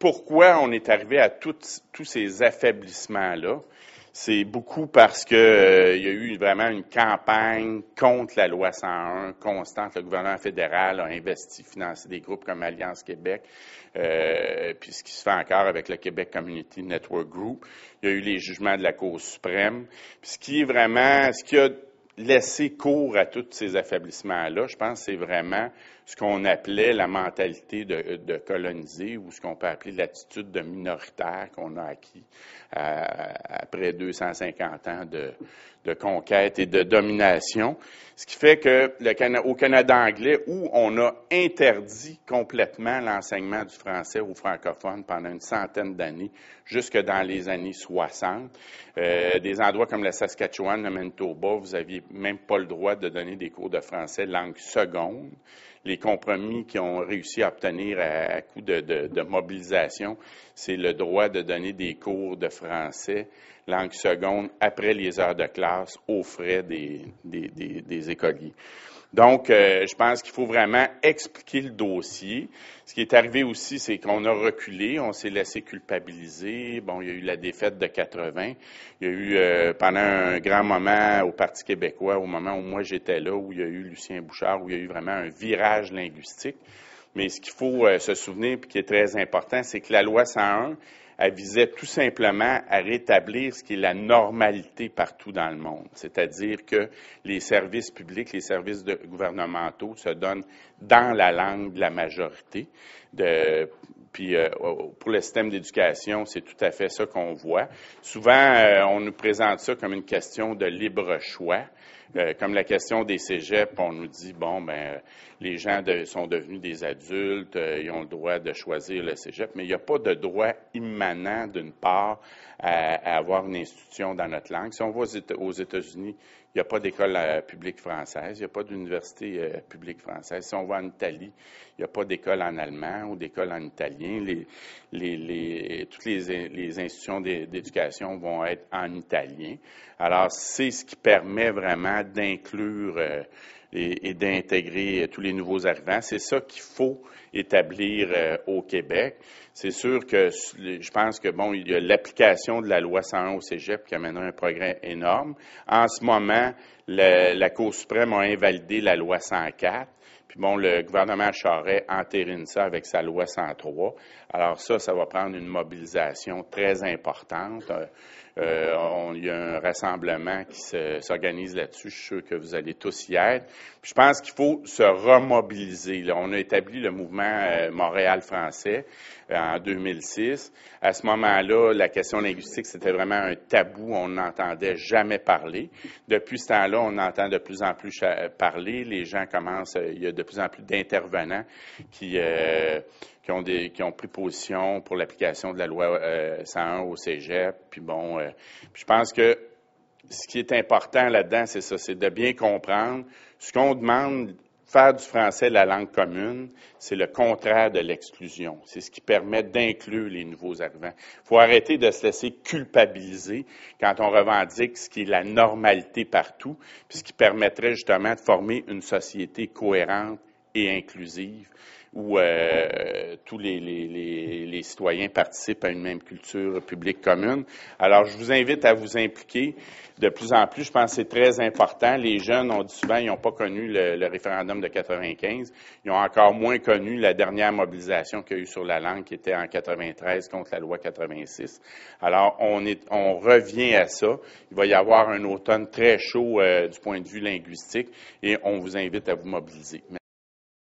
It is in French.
pourquoi on est arrivé à tous ces affaiblissements-là? C'est beaucoup parce que il y a eu vraiment une campagne contre la loi 101 constante. Le gouvernement fédéral a investi, financé des groupes comme Alliance Québec, puis ce qui se fait encore avec le Québec Community Network Group. Il y a eu les jugements de la Cour suprême. Puis ce qui a laissé cours à tous ces affaiblissements-là, je pense, c'est vraiment ce qu'on appelait la mentalité de coloniser ou ce qu'on peut appeler l'attitude de minoritaire qu'on a acquis après 250 ans de conquête et de domination. Ce qui fait que au Canada anglais, où on a interdit complètement l'enseignement du français aux francophones pendant une centaine d'années, jusque dans les années 60, des endroits comme le Saskatchewan, le Manitoba, vous n'aviez même pas le droit de donner des cours de français langue seconde. Les compromis qu'ils ont réussi à obtenir à coup de mobilisation, c'est le droit de donner des cours de français, langue seconde, après les heures de classe, aux frais des écoliers. Donc, je pense qu'il faut vraiment expliquer le dossier. Ce qui est arrivé aussi, c'est qu'on a reculé, on s'est laissé culpabiliser. Bon, il y a eu la défaite de 80. Il y a eu, pendant un grand moment au Parti québécois, au moment où moi j'étais là, où il y a eu Lucien Bouchard, où il y a eu vraiment un virage linguistique. Mais ce qu'il faut se souvenir, puis qui est très important, c'est que la loi 101, elle visait tout simplement à rétablir ce qui est la normalité partout dans le monde. C'est-à-dire que les services publics, les services gouvernementaux se donnent dans la langue de la majorité. Puis pour le système d'éducation, c'est tout à fait ça qu'on voit. Souvent, on nous présente ça comme une question de libre choix. Comme la question des cégeps, on nous dit, les gens sont devenus des adultes, ils ont le droit de choisir le cégep, mais il n'y a pas de droit immanent, d'une part, à avoir une institution dans notre langue. Si on va aux États-Unis, il n'y a pas d'école publique française, il n'y a pas d'université publique française. Si on va en Italie, il n'y a pas d'école en allemand ou d'école en italien. Toutes les institutions d'éducation vont être en italien. Alors, c'est ce qui permet vraiment d'inclure et d'intégrer tous les nouveaux arrivants. C'est ça qu'il faut établir au Québec. C'est sûr que je pense que, il y a l'application de la loi 101 au cégep qui amènera un progrès énorme. En ce moment, la Cour suprême a invalidé la loi 104. Puis le gouvernement Charest entérine ça avec sa loi 103. Alors ça va prendre une mobilisation très importante. Il y a un rassemblement qui s'organise là-dessus. Je suis sûr que vous allez tous y être. Puis je pense qu'il faut se remobiliser. Là, on a établi le mouvement Montréal français en 2006. À ce moment-là, la question linguistique, c'était vraiment un tabou. On n'entendait jamais parler. Depuis ce temps-là, on entend de plus en plus parler. Les gens commencent, il y a de plus en plus d'intervenants qui ont pris position pour l'application de la loi 101 au cégep. Puis je pense que ce qui est important là-dedans, c'est ça, c'est de bien comprendre ce qu'on demande. Faire du français la langue commune, c'est le contraire de l'exclusion. C'est ce qui permet d'inclure les nouveaux arrivants. Il faut arrêter de se laisser culpabiliser quand on revendique ce qui est la normalité partout, puis ce qui permettrait justement de former une société cohérente et inclusive où tous les citoyens participent à une même culture publique commune. Alors, je vous invite à vous impliquer de plus en plus. Je pense que c'est très important. Les jeunes, on dit souvent, ils n'ont pas connu le référendum de 95. Ils ont encore moins connu la dernière mobilisation qu'il y a eu sur la langue, qui était en 93 contre la loi 86. Alors, on revient à ça. Il va y avoir un automne très chaud du point de vue linguistique et on vous invite à vous mobiliser. Merci.